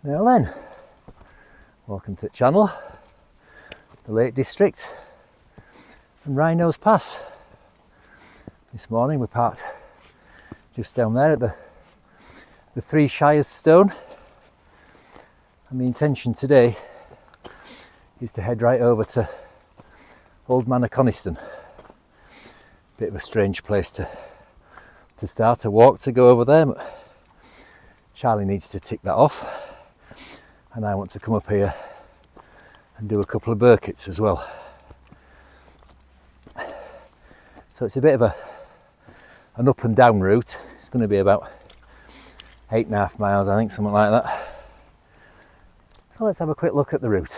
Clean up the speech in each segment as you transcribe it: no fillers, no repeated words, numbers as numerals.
Now then, welcome to the channel, the Lake District and Wrynose Pass. This morning we parked just down there at the Three Shires Stone, and the intention today is to head right over to Old Man of Coniston. Bit of a strange place to start a walk to go over there, but Charlie needs to tick that off. And I want to come up here and do a couple of Birketts as well. So it's a bit of an up and down route. It's going to be about 8.5 miles, I think, something like that. So let's have a quick look at the route.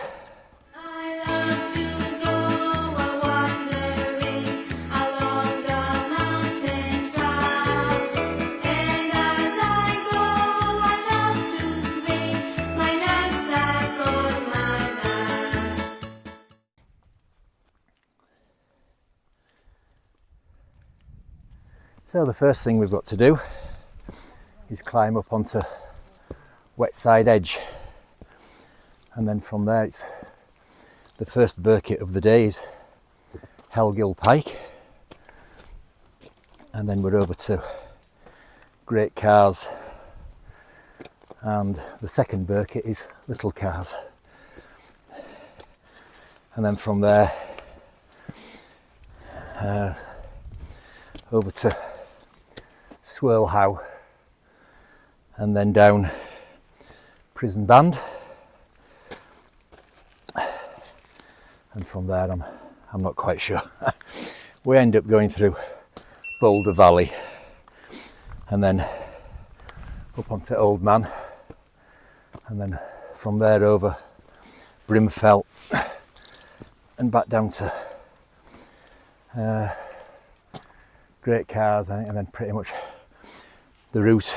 So the first thing we've got to do is climb up onto Wet Side Edge, and then from there it's the first Birkett of the day is Hellgill Pike, and then we're over to Great Cars, and the second Birkett is Little Cars, and then from there over to Swirl, and then down Prison Band, and from there I'm not quite sure. We end up going through Boulder Valley and then up onto Old Man, and then from there over Brim and back down to Great Cars, I think, and then pretty much the route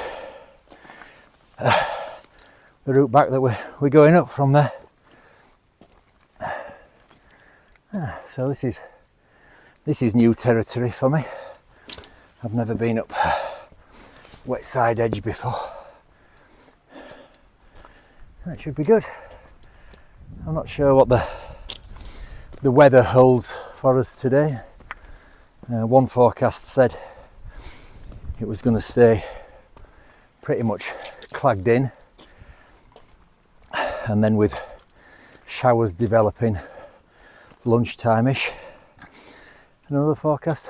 back that we're going up from there. So this is new territory for me. I've never been up Wet Side Edge before. That should be good. I'm not sure what the weather holds for us today. One forecast said it was going to stay pretty much clagged in, and then with showers developing lunchtime-ish. Another forecast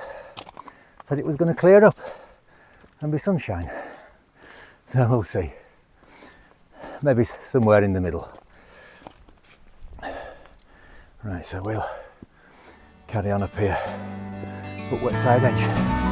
said it was going to clear up and be sunshine. So we'll see. Maybe somewhere in the middle. Right, so we'll carry on up here, up Wet Side Edge.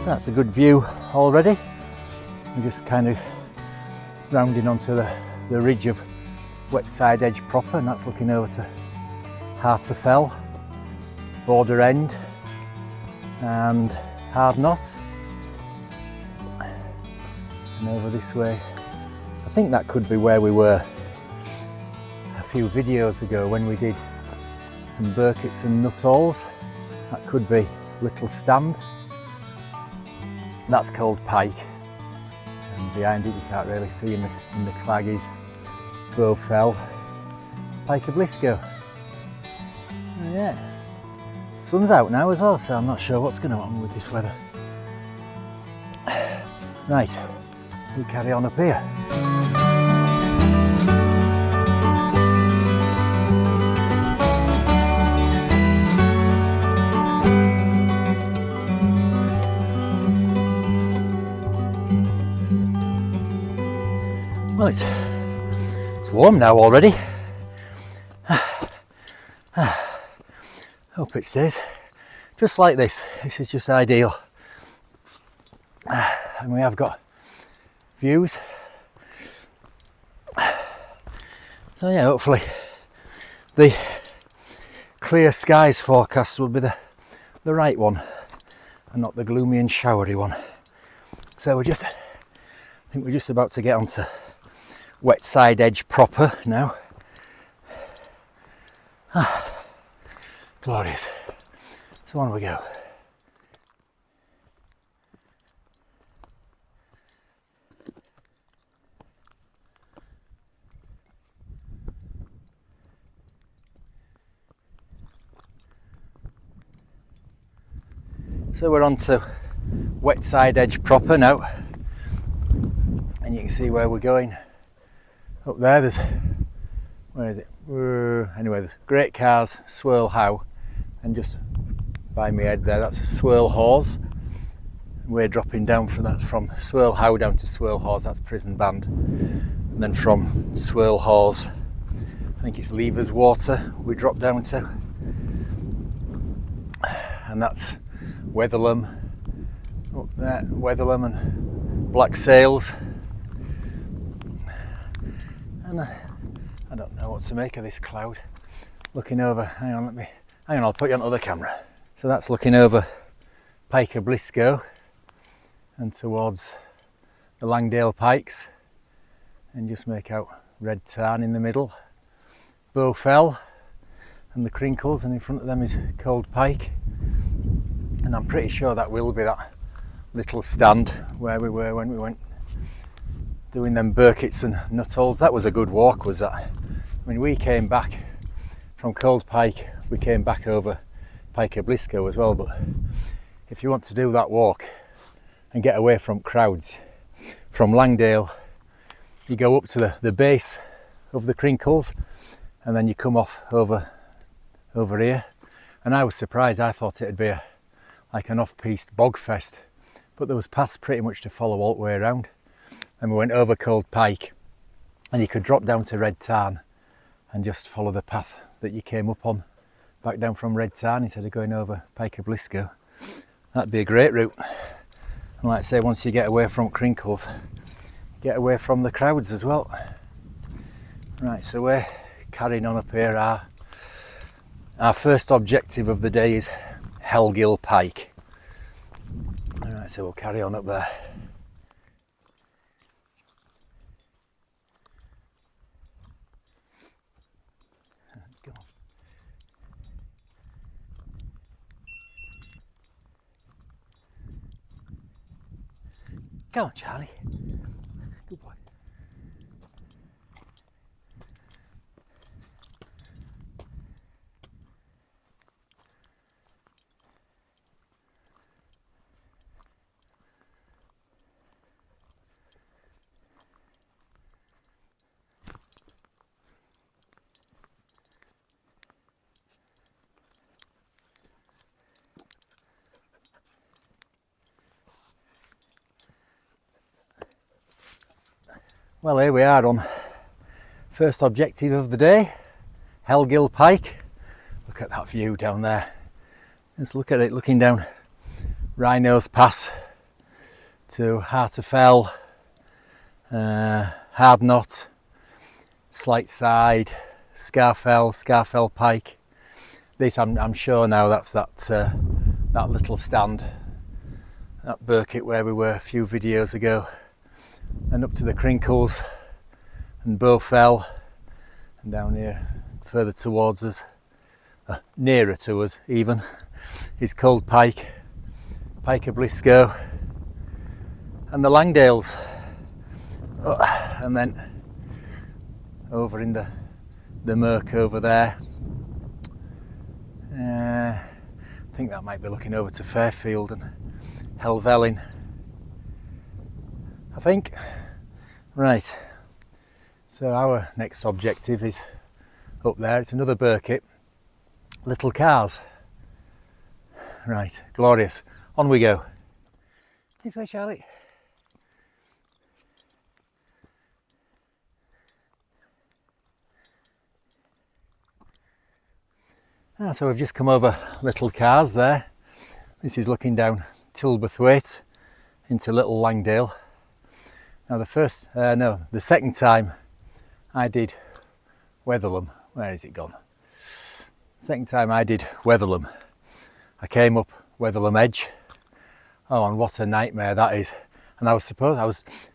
That's a good view already. I'm just kind of rounding onto the ridge of Wet Side Edge proper, and that's looking over to Scafell, Border End and Hard Knot, and over this way. I think that could be where we were a few videos ago when we did some Birketts and Nuttalls. That could be Little Stand. That's called Pike, and behind it you can't really see in the clag is Fell, Pike of Lisco. Yeah, sun's out now as well, so I'm not sure what's going to happen with this weather. Right, we'll carry on up here. Well, it's warm now already. Hope it stays just like this. This is just ideal. And we have got views So yeah, hopefully the clear skies forecast will be the right one and not the gloomy and showery one. So I think we're just about to get onto wet side edge proper now. Glorious. So on we go. So we're on to wet side edge proper now, and you can see where we're going. Up there, where is it? Anyway, there's Great Cars, Swirl How, and just by my head there, that's Swirl Hawes. We're dropping down from Swirl How down to Swirl Hawes, that's Prison Band. And then from Swirl Hawes, I think it's Levers Water, we drop down to. And that's Wetherlam, up there, Wetherlam and Black Sails. And I don't know what to make of this cloud. Looking over, hang on, I'll put you on the other camera. So that's looking over Pike of Blisco and towards the Langdale Pikes, and just make out Red Tarn in the middle, Bowfell and the Crinkles, and in front of them is Cold Pike. And I'm pretty sure that will be that little stand where we were when we went doing them Birketts and Nutholes. That was a good walk, was that? I mean, we came back from Cold Pike, we came back over Pike of Blisco as well, but if you want to do that walk and get away from crowds, from Langdale you go up to the base of the Crinkles and then you come off over here. And I was surprised, I thought it'd be like an off-piste bog fest, but there was paths pretty much to follow all the way around. And we went over Cold Pike and you could drop down to Red Tarn and just follow the path that you came up on back down from Red Tarn instead of going over Pike of Blisco. That'd be a great route. And like I say, once you get away from Crinkles, get away from the crowds as well. Right, so we're carrying on up here. Our first objective of the day is Hellgill Pike. Alright, so we'll carry on up there. Go on. Go on, Charlie. Good boy. Well, here we are on first objective of the day, Hellgill Pike. Look at that view down there. Let's look at it looking down Wrynose Pass to Hartefell, Hardknot, Slight Side, Scafell Pike. This I'm sure now that's that little stand at Birkett where we were a few videos ago. And up to the Crinkles and Bowfell, and down here further towards us, nearer to us even, is Cold Pike, Pike of Blisco and the Langdales. And then over in the Merc over there, I think that might be looking over to Fairfield and Helvellyn, I think. Right, so our next objective is up there. It's another Birkett, Little Cars. Right, glorious. On we go. This way, Charlie. So we've just come over Little Cars there. This is looking down Tilberthwaite into Little Langdale. Now the second time I did Weatherlam. Where is it gone? Second time I did Weatherlam, I came up Weatherlam Edge. Oh, and what a nightmare that is. And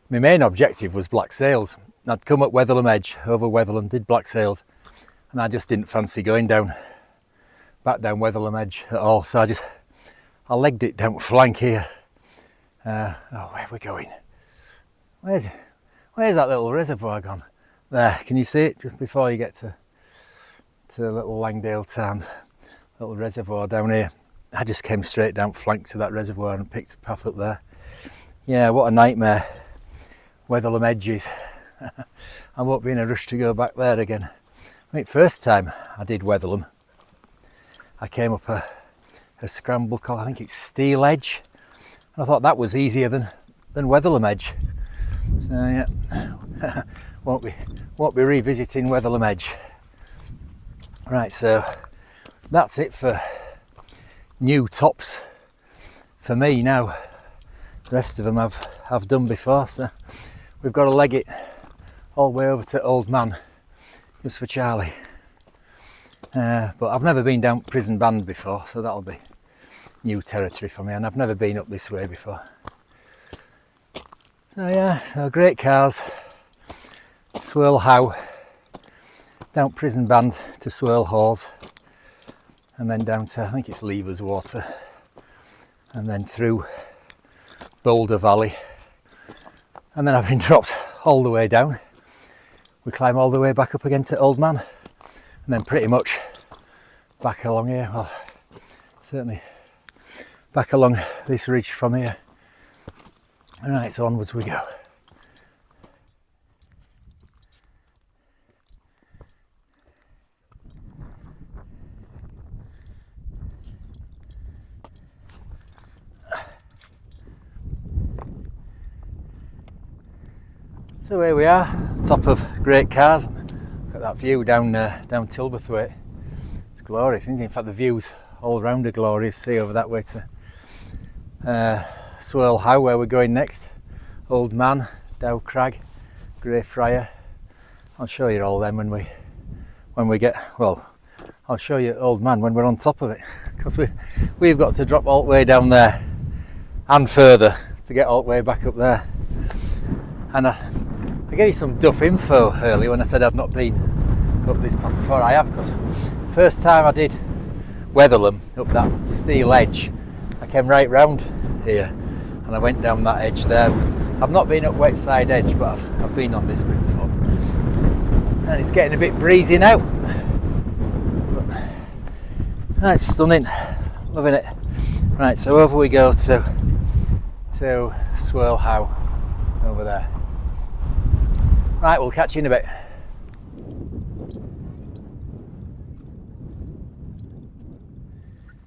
my main objective was Black Sails. I'd come up Weatherlam Edge, over Weatherlam, did Black Sails, and I just didn't fancy going back down Weatherlam Edge at all. So I legged it down flank here. Where are we going? Where's that little reservoir gone? There, can you see it? Just before you get to the little Langdale town, little reservoir down here. I just came straight down flank to that reservoir and picked a path up there. Yeah, what a nightmare Weatherlam Edge is. I won't be in a rush to go back there again. I think first time I did Weatherlam, I came up a scramble called, I think it's Steel Edge, and I thought that was easier than Weatherlam Edge. So yeah, won't be revisiting Weatherlam Edge. Right, so that's it for new tops for me now. The rest of them I've done before, so we've got to leg it all the way over to Old Man just for Charlie. But I've never been down Prison Band before, so that'll be new territory for me, and I've never been up this way before. So yeah, so great cars, Swirl How, down Prison Band to Swirl Hawes, and then down to, I think it's Levers Water, and then through Boulder Valley, and then I've been dropped all the way down. We climb all the way back up again to Old Man, and then pretty much back along here, well, certainly back along this ridge from here. Alright, so onwards we go. So here we are, top of Great Cars. Got that view down Tilberthwaite. It's glorious, isn't it? In fact, the views all around are glorious. See over that way to Swirl How, where we're going next. Old Man, Dow Crag, Grey Friar. I'll show you all them when we get, well, I'll show you Old Man when we're on top of it, because we've got to drop all the way down there and further to get all the way back up there. And I gave you some duff info earlier when I said I've not been up this path before. I have, because first time I did Weatherlam up that Steel Edge, I came right round here and I went down that edge there. I've not been up Wetside Edge, but I've been on this bit before, and it's getting a bit breezy now. That's stunning, loving it. Right, so over we go to Swirl How over there. Right, we'll catch you in a bit.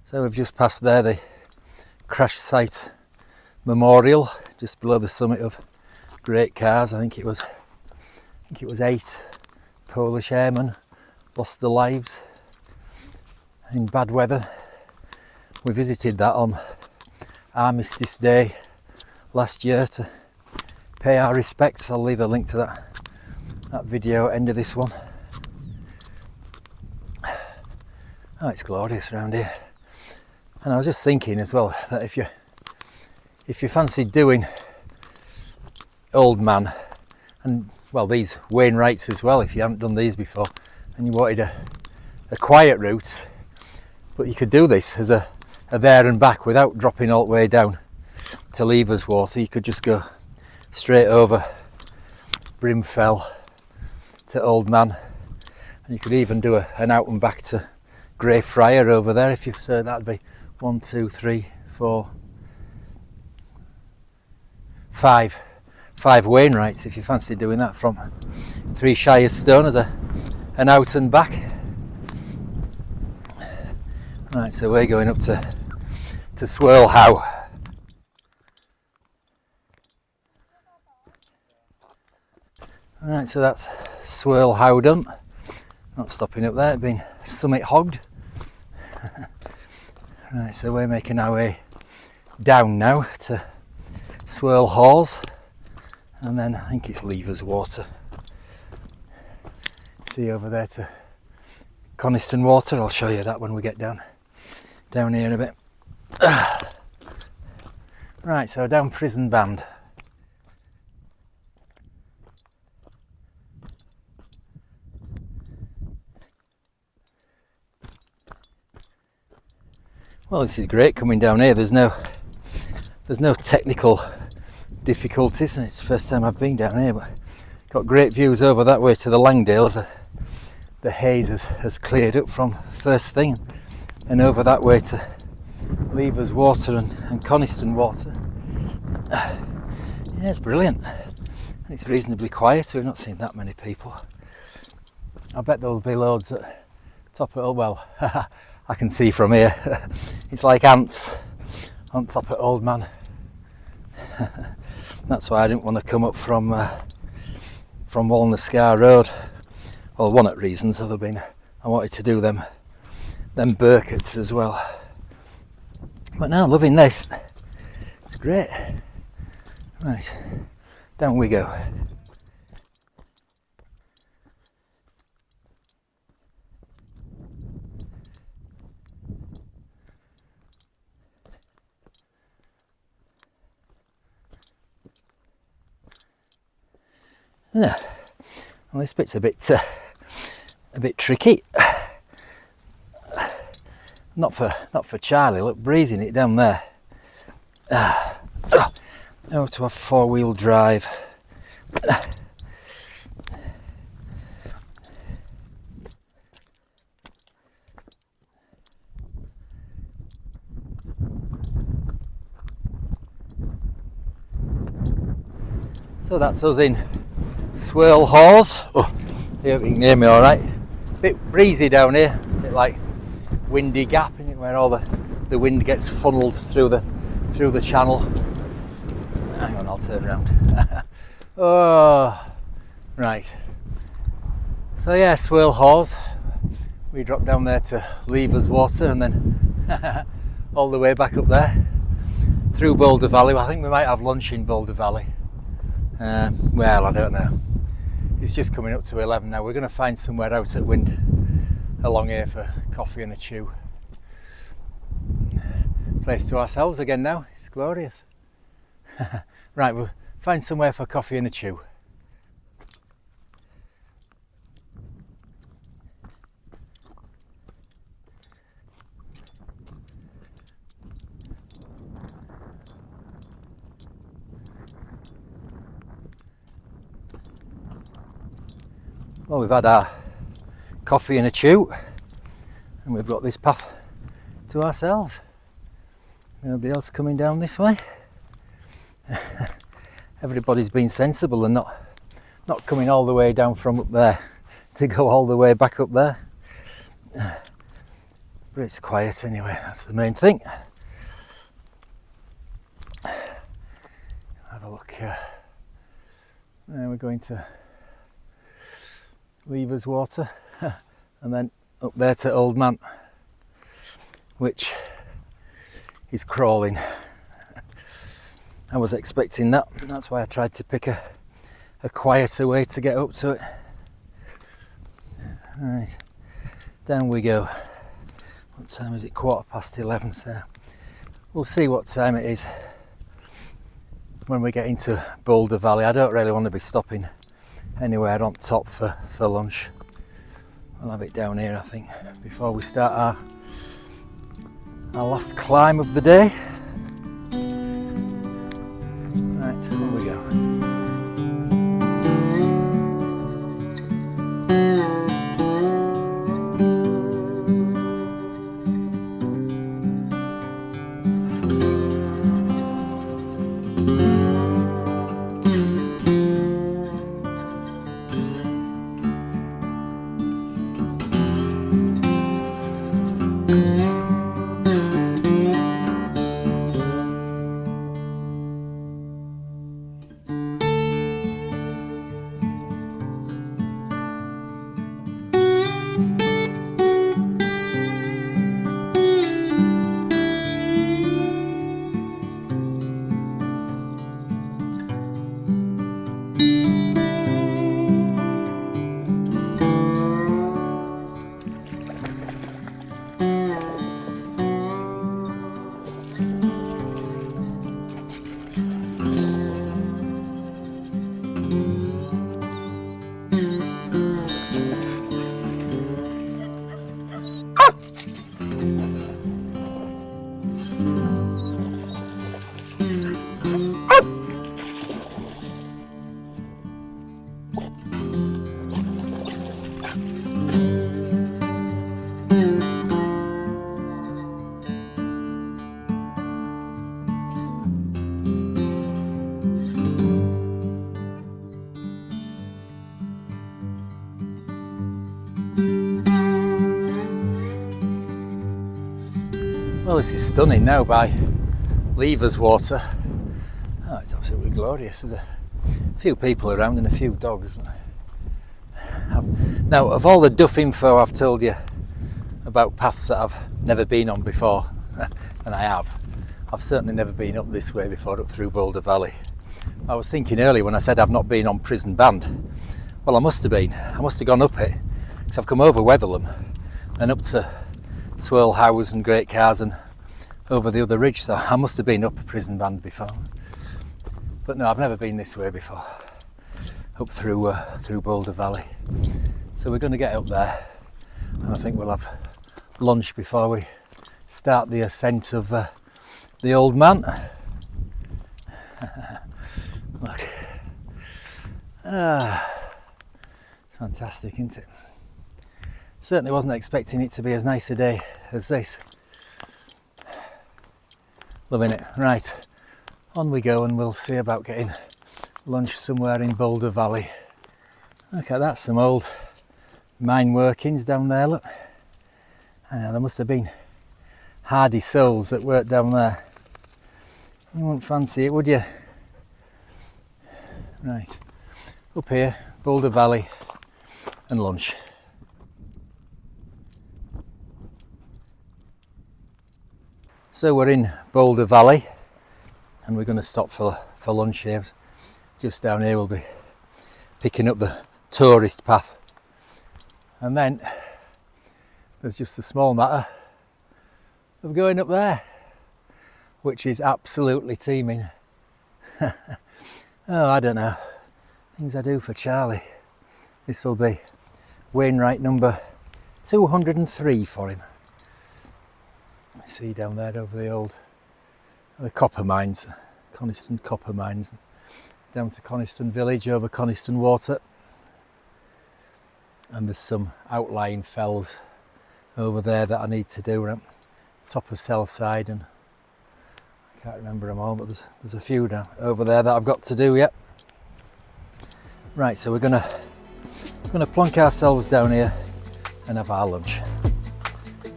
So we've just passed there the crash site memorial just below the summit of Great Cars. I think it was 8 Polish airmen lost their lives in bad weather. We visited that on Armistice Day last year to pay our respects. I'll leave a link to that video at the end of this one. Oh, it's glorious around here. And I was just thinking as well that if you fancied doing Old Man, and well, these Wainwrights as well, if you haven't done these before and you wanted a quiet route, but you could do this as a there and back without dropping all the way down to Levers Water. You could just go straight over Brim Fell to Old Man, and you could even do an out and back to Grey Friar over there, if you so. That'd be 1, 2, 3, 4, 5 Wainwrights if you fancy doing that from Three Shires Stone as an out and back. Right, so we're going up to Swirl How. Right, so that's Swirl How done. Not stopping up there, being summit hogged. Right, so we're making our way down now to Swirl Hawes, and then I think it's Levers Water. see over there to Coniston water. I'll show you that when we get down here in a bit. Right, so down Prison Band. Well, this is great coming down here. There's no technical difficulties, and it's the first time I've been down here, but got great views over that way to the Langdale. The haze has cleared up from first thing, and over that way to Levers Water and Coniston Water. Yeah, it's brilliant. And it's reasonably quiet. We've not seen that many people. I bet there'll be loads at top of, well, I can see from here. It's like ants on top of Old Man. That's why I didn't want to come up from Walna Scar Road. Well, one of the reasons other been I wanted to do them Birketts as well. But now loving this. It's great. Right, down we go. Yeah, well, this bit's a bit tricky. Not for Charlie. Look, breezing it down there. Oh, to have 4-wheel drive. So that's us in Swirl Hawes. Oh, I hope you can hear me all right. Bit breezy down here, a bit like Windy Gap, isn't it, where all the wind gets funneled through the channel. Hang on, I'll turn around. Oh, right. So yeah, Swirl Hawes. We dropped down there to Levers Water and then all the way back up there through Boulder Valley. I think we might have lunch in Boulder Valley. Well, I don't know. It's just coming up to 11 now. We're going to find somewhere out at wind along here for coffee and a chew. Place to ourselves again now. It's glorious. Right, we'll find somewhere for coffee and a chew. Well, we've had our coffee and a chew, and we've got this path to ourselves. Nobody else coming down this way. Everybody's been sensible and not coming all the way down from up there to go all the way back up there. But it's quiet anyway, that's the main thing. Have a look here. Now we're going to Levers Water and then up there to Old Man, which is crawling. I was expecting that. That's why I tried to pick a quieter way to get up to it. Right, down we go. What time is it? 11:15, so we'll see what time it is when we get into Boulder Valley. I don't really want to be stopping anywhere on top for lunch. I'll have it down here, I think, before we start our last climb of the day. Right, here we go. Well, this is stunning now by Lever's Water. Oh, it's absolutely glorious. There's a few people around and a few dogs. Now, of all the duff info I've told you about paths that I've never been on before, and I've certainly never been up this way before, up through Boulder Valley. I was thinking earlier when I said I've not been on Prison Band, well, I must have been. I must have gone up it, because I've come over Weatherlam and up to Swirl House and Great Cars and over the other ridge, so I must have been up Prison Band before. But no, I've never been this way before, up through Boulder Valley. So we're going to get up there, and I think we'll have lunch before we start the ascent of the Old Man. Look, fantastic, isn't it? Certainly wasn't expecting it to be as nice a day as this. Loving it. Right, on we go, and we'll see about getting lunch somewhere in Boulder Valley. Look at that, some old mine workings down there, look. There must have been hardy souls that worked down there. You wouldn't fancy it, would you? Right, up here, Boulder Valley and lunch. So we're in Boulder Valley and we're going to stop for lunch here. Just down here we'll be picking up the tourist path, and then there's just the small matter of going up there, which is absolutely teeming. Oh, I don't know, things I do for Charlie. This will be Wainwright number 203 for him. See down there over the copper mines, Coniston copper mines, down to Coniston village over Coniston Water, and there's some outlying fells over there that I need to do around top of Sellside, and I can't remember them all, but there's a few down over there that I've got to do yet. Right, so we're gonna plonk ourselves down here and have our lunch.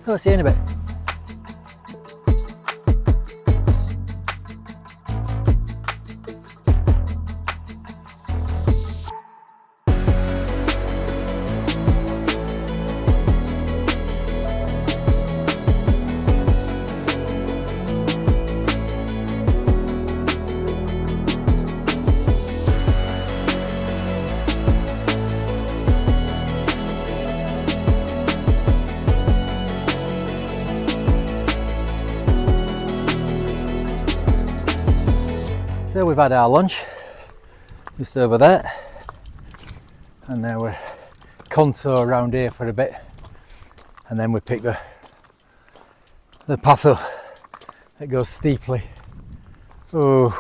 Oh, see you in a bit. So we've had our lunch just over there, and now we're contour around here for a bit, and then we pick the path up that goes steeply. Oh,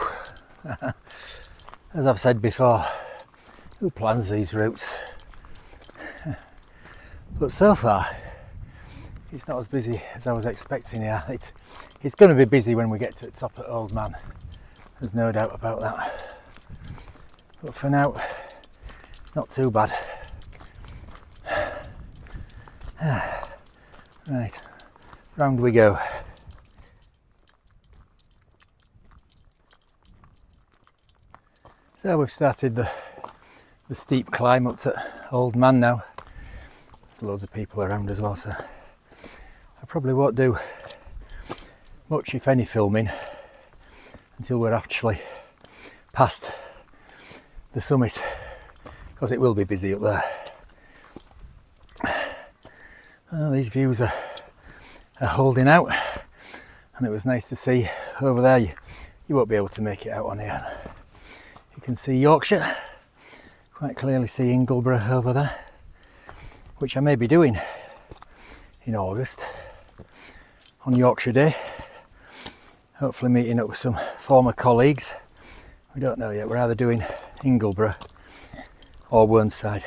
as I've said before, who plans these routes? But so far it's not as busy as I was expecting here. It's going to be busy when we get to the top of Old Man. There's no doubt about that. But for now, it's not too bad. Right, round we go. So we've started the steep climb up to Old Man now. There's loads of people around as well, so I probably won't do much, if any, filming until we're actually past the summit, because it will be busy up there. Oh, these views are holding out, and it was nice to see over there. You won't be able to make it out on here. You can see Yorkshire, quite clearly see Ingleborough over there, which I may be doing in August on Yorkshire Day. Hopefully meeting up with some former colleagues. We don't know yet, we're either doing Ingleborough or Whernside.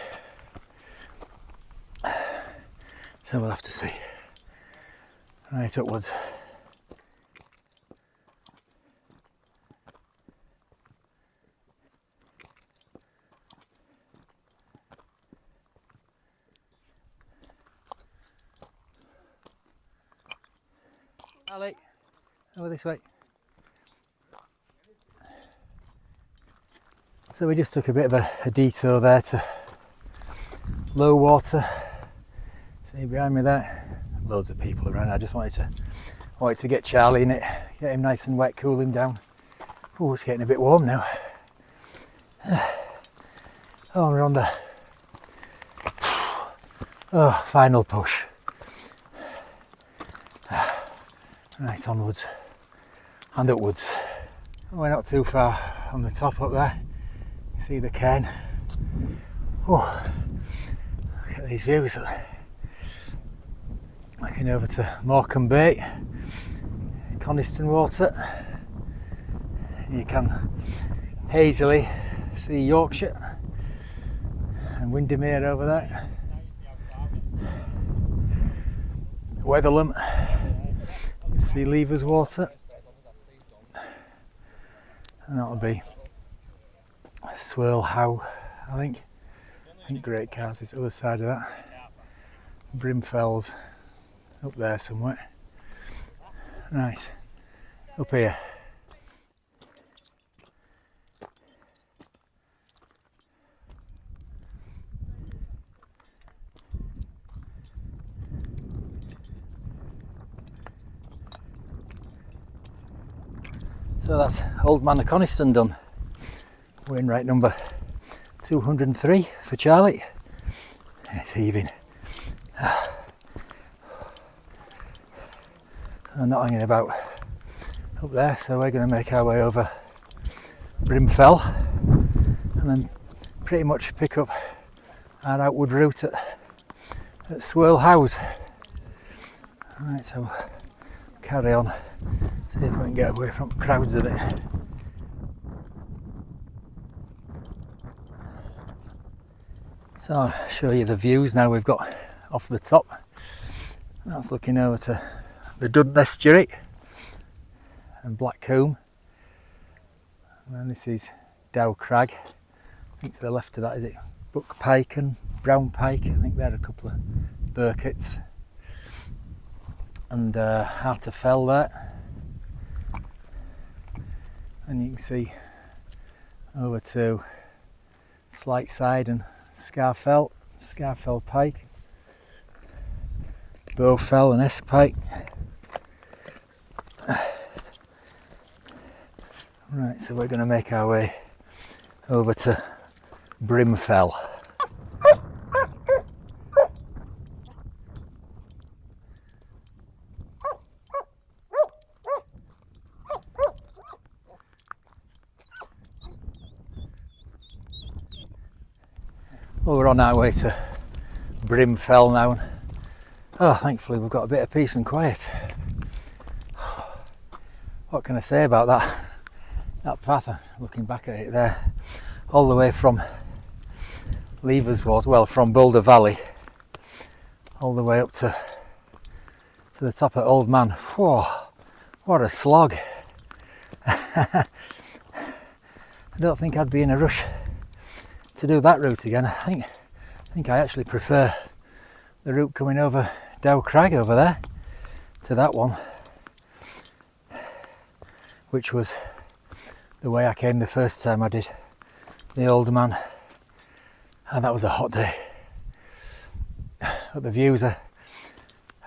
So we'll have to see. Right upwards. Ali, over this way. So we just took a bit of a detour there to low water. See behind me there, loads of people around. I just wanted to get Charlie in it, get him nice and wet, cool him down. Oh, it's getting a bit warm now. Oh, we're on the final push. Right, onwards and upwards. We're not too far on the top up there. You see the cairn. Oh, look at these views. Looking over to Morecambe Bay, Coniston water. You can hazily see Yorkshire and Windermere over there. Weatherlam, you see Levers water, and that'll be Swirl, I think Great Cars is the other side of that. Brim Fells up there somewhere. Right, up here. So that's Old Man of Coniston done. Wainwright number 203 for Charlie. It's heaving. I'm not hanging about up there, so we're going to make our way over Brim Fell and then pretty much pick up our outward route at Swirl House. Right, so carry on, see if we can get away from crowds a bit. So I'll show you the views now we've got off the top. That's looking over to the Dud Estuary and Blackcomb. And then this is Dow Crag. I think to the left of that is it Buck Pike and Brown Pike. I think they're a couple of Birketts. And Heart of Fell there. And you can see over to Slight Side and Scafell Pike, Bowfell and Esk Pike. Right, so we're going to make our way over to Brim Fell. Well, we're on our way to Brim Fell now. And, oh, thankfully we've got a bit of peace and quiet. What can I say about that path? Looking back at it there, all the way from Levers Water, well, from Boulder Valley, all the way up to the top of Old Man. Whoa, what a slog! I don't think I'd be in a rush to do that route again. I think I actually prefer the route coming over Dow Crag over there to that one, which was the way I came the first time I did the Old Man, and that was a hot day. But the views are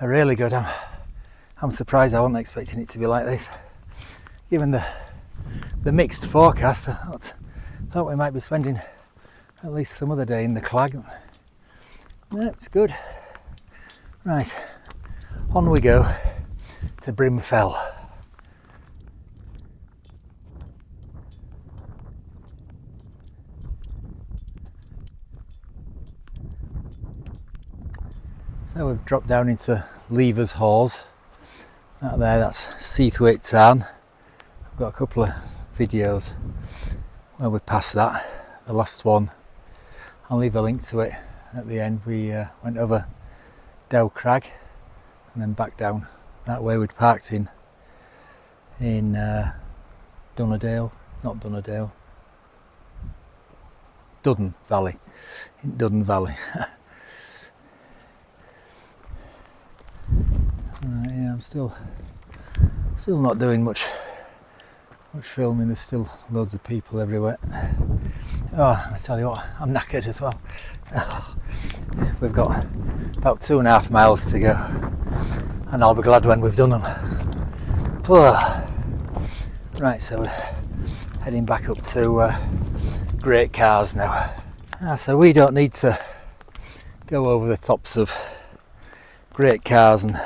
really good. I'm surprised. I wasn't expecting it to be like this. Given the mixed forecast, I thought we might be spending at least some other day in the Clag. No, it's good. Right, on we go to Brim Fell. So we've dropped down into Levers Hawes. Out there, that's Seathwaite Tarn. I've got a couple of videos where we passed that. The last one, I'll leave a link to it at the end. We went over Dow Crag and then back down that way. We'd parked in Dunnerdale, not Dunnerdale, Dudden Valley, in Dudden Valley. Right, yeah, I'm still Still not doing much filming, there's still loads of people everywhere. Oh, I tell you what, I'm knackered as well. We've got about 2.5 miles to go, and I'll be glad when we've done them. Right, so we're heading back up to Great Cars now. So we don't need to go over the tops of Great Cars and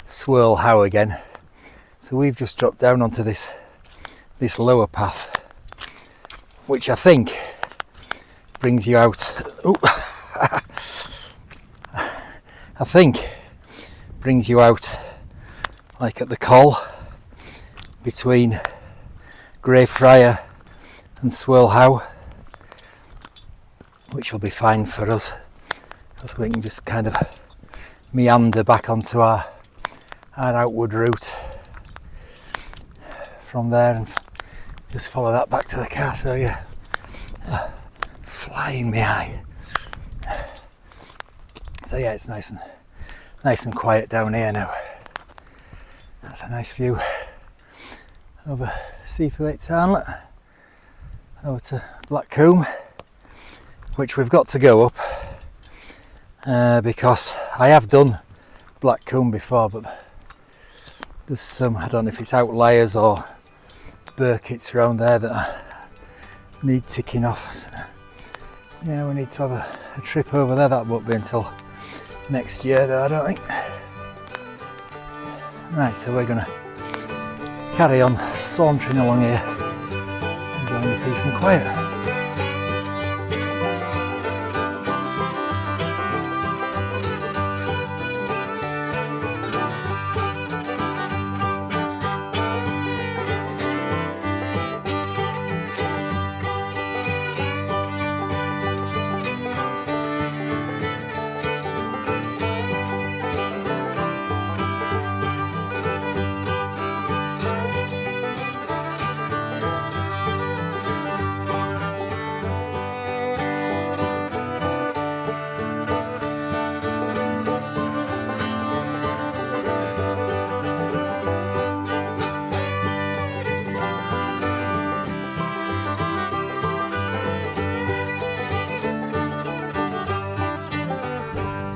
Swirl How again. So we've just dropped down onto this lower path, which I think brings you out. I think brings you out like at the col between Friar and Swirl How, which will be fine for us because we can just kind of meander back onto our outward route from there and just follow that back to the car. So yeah, flying me eye. So yeah, it's nice and quiet down here now. That's a nice view over Seathwaite Townlet over to Blackcomb, which we've got to go up because I have done Blackcomb before, but there's some, I don't know if it's outliers or Birketts around there that I need ticking off. So, yeah, we need to have a trip over there. That won't be until next year though, I don't think. Right, so we're going to carry on sauntering along here, enjoying the peace and quiet.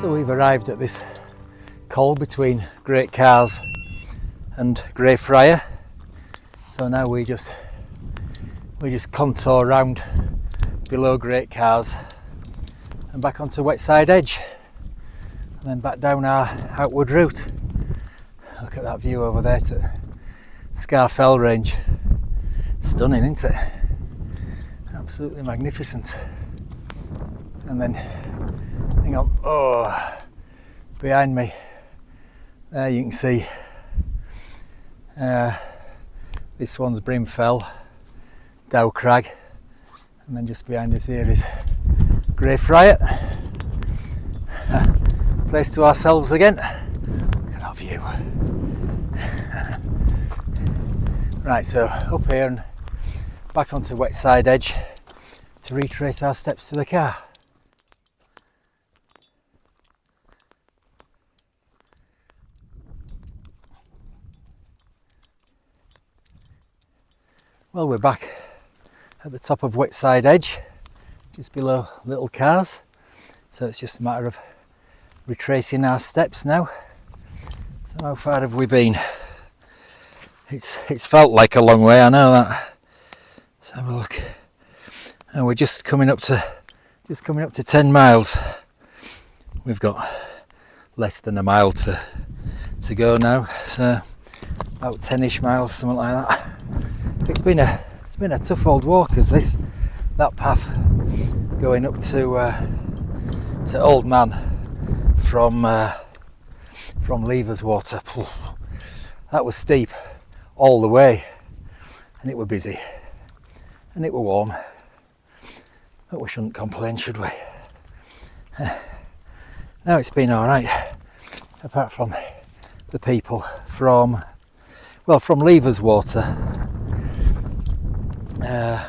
So we've arrived at this col between Great Cars and Friar. So now we just contour round below Great Cars and back onto Wetside Edge, and then back down our outward route. Look at that view over there to Scafell range. Stunning, isn't it? Absolutely magnificent. And then, hang on, behind me there you can see this one's Brim Fell, Dow Crag, and then just behind us here is Friar. Place to ourselves again. Look at that view. Right, so up here and back onto Wetside Edge to retrace our steps to the car. Well, we're back at the top of Wetside Edge, just below Little Cars, so it's just a matter of retracing our steps now. So how far have we been? It's felt like a long way, I know that. Let's have a look. And we're just coming up to 10 miles. We've got less than a mile to go now, so about 10ish miles, something like that. It's been a tough old walk, as that path going up to Old Man from Levers Water. That was steep all the way, and it were busy and it were warm, but we shouldn't complain, should we? Now it's been all right, apart from the people from Levers Water.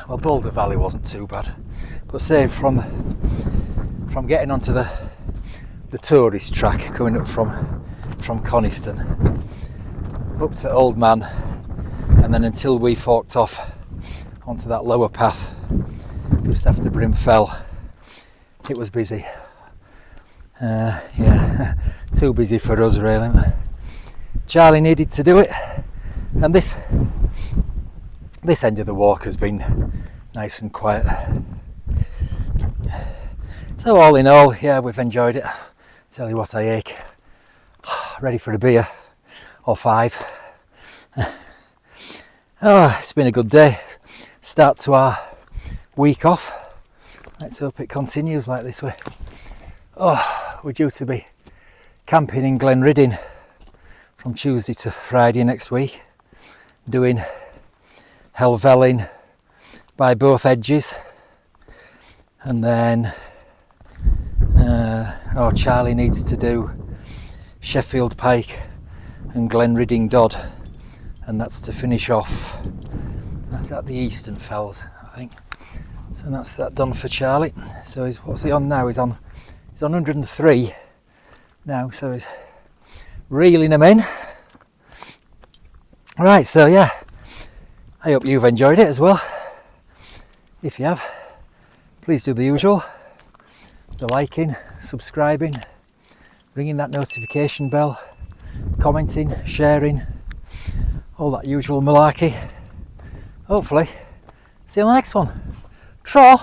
Well, Boulder Valley wasn't too bad, but say from getting onto the tourist track coming up from Coniston, up to Old Man, and then until we forked off onto that lower path just after Brim fell, it was busy. Yeah, too busy for us really. Charlie needed to do it, and this end of the walk has been nice and quiet. So all in all, yeah, we've enjoyed it. Tell you what, I ache. Ready for a beer or 5. Oh, it's been a good day. Start to our week off. Let's hope it continues like this way. Oh, we're due to be camping in Glenriddin from Tuesday to Friday next week, doing Hellgelling by both edges, and then Charlie needs to do Sheffield Pike and Glenriddin Dodd, and that's to finish off. That's at the Eastern Fells, I think. So that's that done for Charlie. So what's he on now? He's on 103 now, so he's reeling them in. Right, so yeah, I hope you've enjoyed it as well. If you have, please do the usual, the liking, subscribing, ringing that notification bell, commenting, sharing, all that usual malarkey. Hopefully see you on the next one. Tra!